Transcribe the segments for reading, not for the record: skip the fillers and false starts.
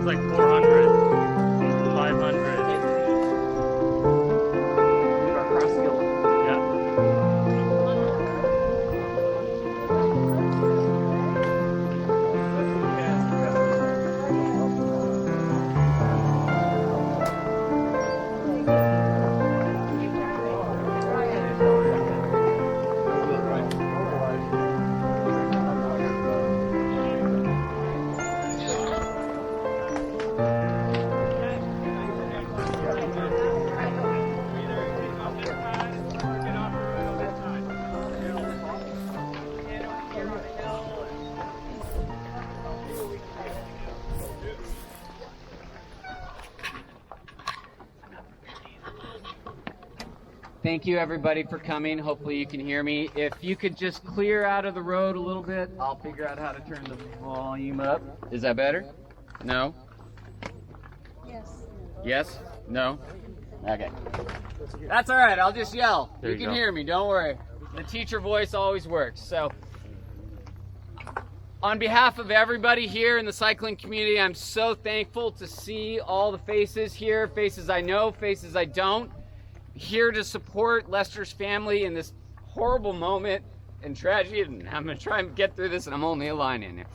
Like 400, 500. Thank you everybody for coming. Hopefully you can hear me. If you could just clear out of the road a little bit, I'll figure out how to turn the volume up. Is that better? No? Yes. Yes? No? Okay. That's all right. I'll just yell. You can hear me. Don't worry. The teacher voice always works. So, on behalf of everybody here in the cycling community, I'm so thankful to see all the faces here, faces I know, faces I don't, here to support Lester's family in this horrible moment and tragedy. And I'm going to try and get through this, and I'm only a line in here.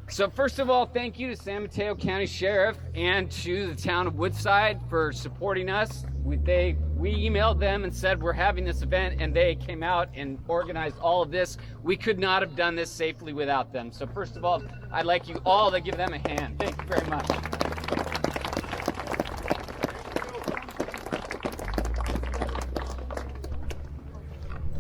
So first of all, thank you to San Mateo County Sheriff and to the town of Woodside for supporting us. We emailed them and said we're having this event, and they came out and organized all of this. We could not have done this safely without them. So first of all, I'd like you all to give them a hand. Thank you very much.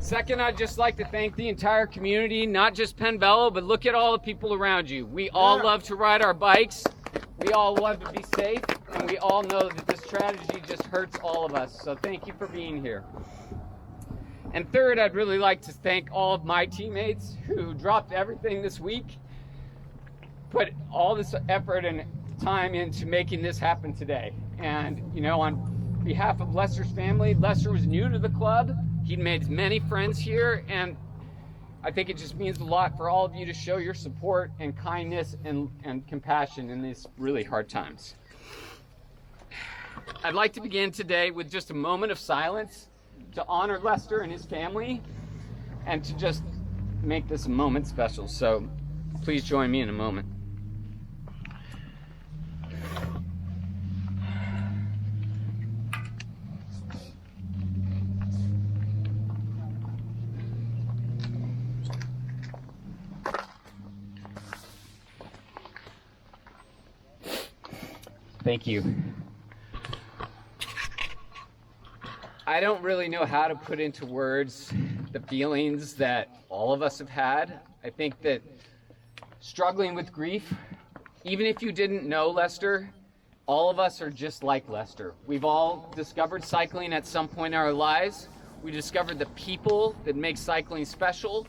Second, I'd just like to thank the entire community, not just Penn Velo, but look at all the people around you. We all love to ride our bikes. We all love to be safe, and we all know that this tragedy just hurts all of us. So thank you for being here. And third, I'd really like to thank all of my teammates who dropped everything this week, put all this effort and time into making this happen today. And, you know, on behalf of Lester's family, Lester was new to the club. He'd made many friends here, and I think it just means a lot for all of you to show your support and kindness and compassion in these really hard times. I'd like to begin today with just a moment of silence to honor Lester and his family and to just make this a moment special. So please join me in a moment. Thank you. I don't really know how to put into words the feelings that all of us have had. I think that struggling with grief, even if you didn't know Lester, all of us are just like Lester. We've all discovered cycling at some point in our lives. We discovered the people that make cycling special,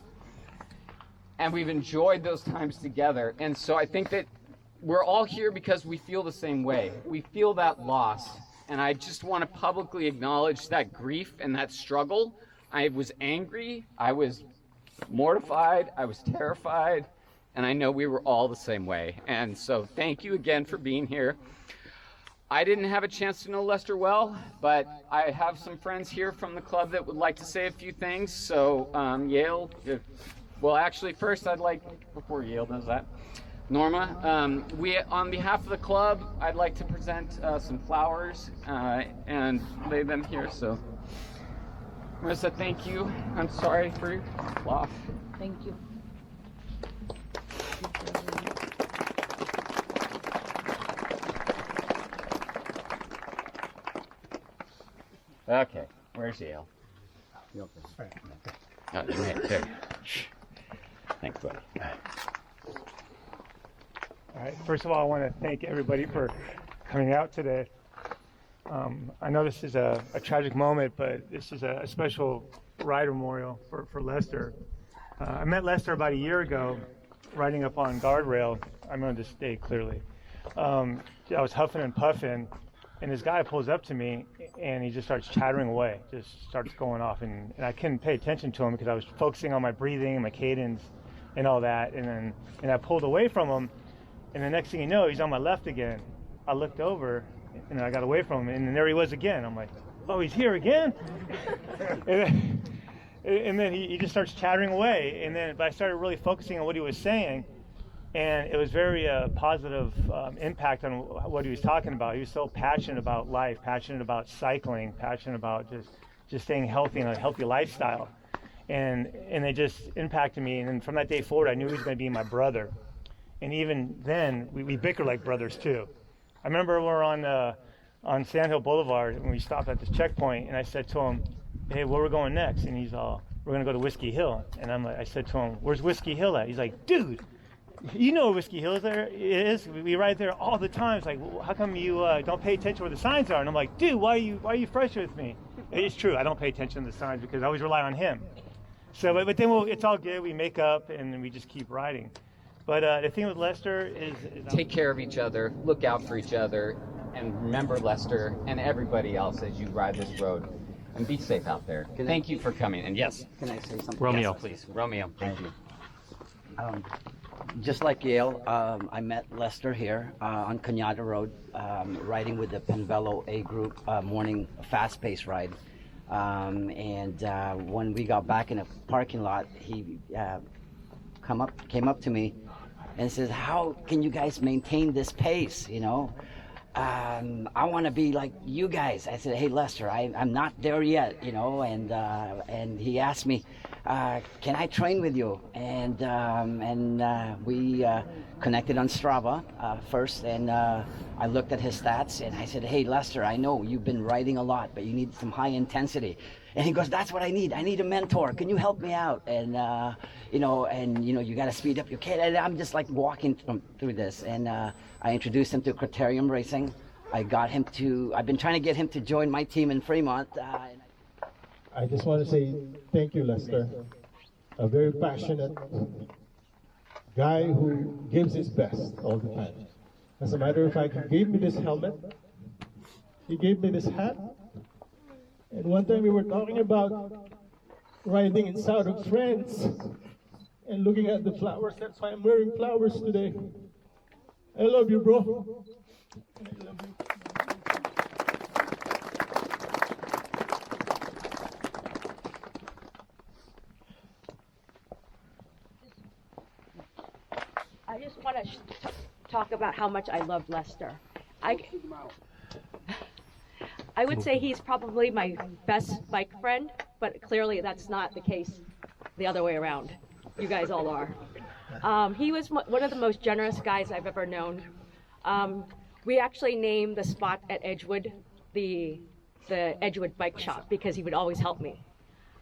and we've enjoyed those times together. And so I think that we're all here because we feel the same way. We feel that loss. And I just want to publicly acknowledge that grief and that struggle. I was angry, I was mortified, I was terrified, and I know we were all the same way. And so thank you again for being here. I didn't have a chance to know Lester well, but I have some friends here from the club that would like to say a few things. So Yale, well actually first I'd like, before Yale does that, Norma, on behalf of the club, I'd like to present some flowers and lay them here. So, Marissa, thank you. I'm sorry for your loss. Thank you. Okay, where's Yale? Oh, right there. Thanks, buddy. All right. First of all, I want to thank everybody for coming out today. I know this is a tragic moment, but this is a special ride memorial for Lester. I met Lester about a year ago, riding up on guardrail. I remember this day clearly. I was huffing and puffing, and this guy pulls up to me, and he just starts chattering away, just starts going off, and I couldn't pay attention to him because I was focusing on my breathing and my cadence and all that, and I pulled away from him, and the next thing you know, he's on my left again. I looked over, and I got away from him, and then there he was again. I'm like, oh, he's here again? and then he just starts chattering away, but I started really focusing on what he was saying, and it was very positive impact on what he was talking about. He was so passionate about life, passionate about cycling, passionate about just staying healthy and a healthy lifestyle. And it just impacted me. And then from that day forward, I knew he was going to be my brother. And even then, we bickered like brothers too. I remember we were on Sand Hill Boulevard when we stopped at this checkpoint, and I said to him, hey, where are we going next? And he's all, we're going to go to Whiskey Hill. And I said to him, where's Whiskey Hill at? He's like, dude, you know where Whiskey Hill is. We ride there all the time. It's like, well, how come you don't pay attention where the signs are? And I'm like, dude, why are you frustrated with me? It's true, I don't pay attention to the signs because I always rely on him. So, but then it's all good. We make up and we just keep riding. But the thing with Lester is take care of each other, look out for each other, and remember Lester and everybody else as you ride this road. And be safe out there. Thank you for coming. And yes. Can I say something? Romeo, yes, please. Romeo, thank you. Just like Yale, I met Lester here on Cañada Road, riding with the Velo A group, morning fast-paced ride. And when we got back in the parking lot, he came up to me and says, how can you guys maintain this pace, you know? I want to be like you guys. I said, hey, Lester, I'm not there yet, you know, and he asked me, can I train with you? And we connected on Strava first, and I looked at his stats, and I said, hey, Lester, I know you've been riding a lot, but you need some high intensity. And he goes, that's what I need. I need a mentor. Can you help me out? And, you got to speed up your kid. And I'm just like walking through this. And I introduced him to Criterium Racing. I've been trying to get him to join my team in Fremont. I just want to say thank you, Lester. A very passionate guy who gives his best all the time. As a matter of fact, he gave me this helmet. He gave me this hat. And one time we were talking about riding in south of France and looking at the flowers. That's why I'm wearing flowers today. I love you, bro. I love you. I just want to talk about how much I love Lester. I would say he's probably my best bike friend, but clearly that's not the case the other way around. You guys all are. He was one of the most generous guys I've ever known. We actually named the spot at Edgewood the Edgewood Bike Shop because he would always help me.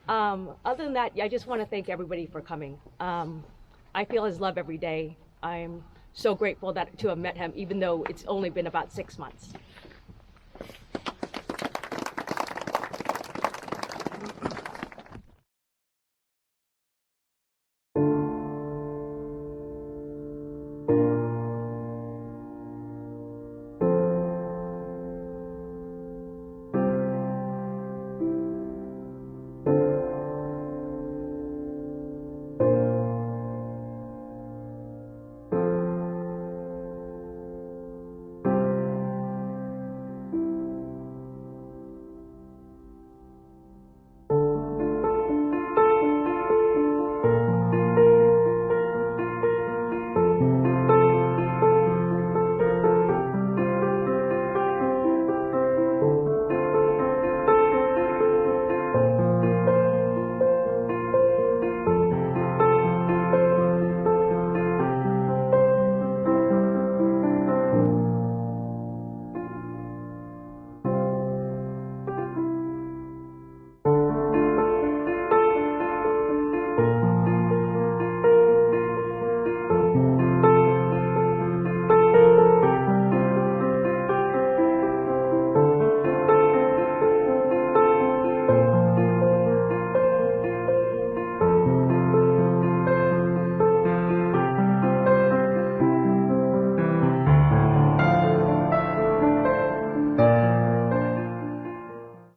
Other than that, I just want to thank everybody for coming. I feel his love every day. I'm so grateful to have met him, even though it's only been about 6 months.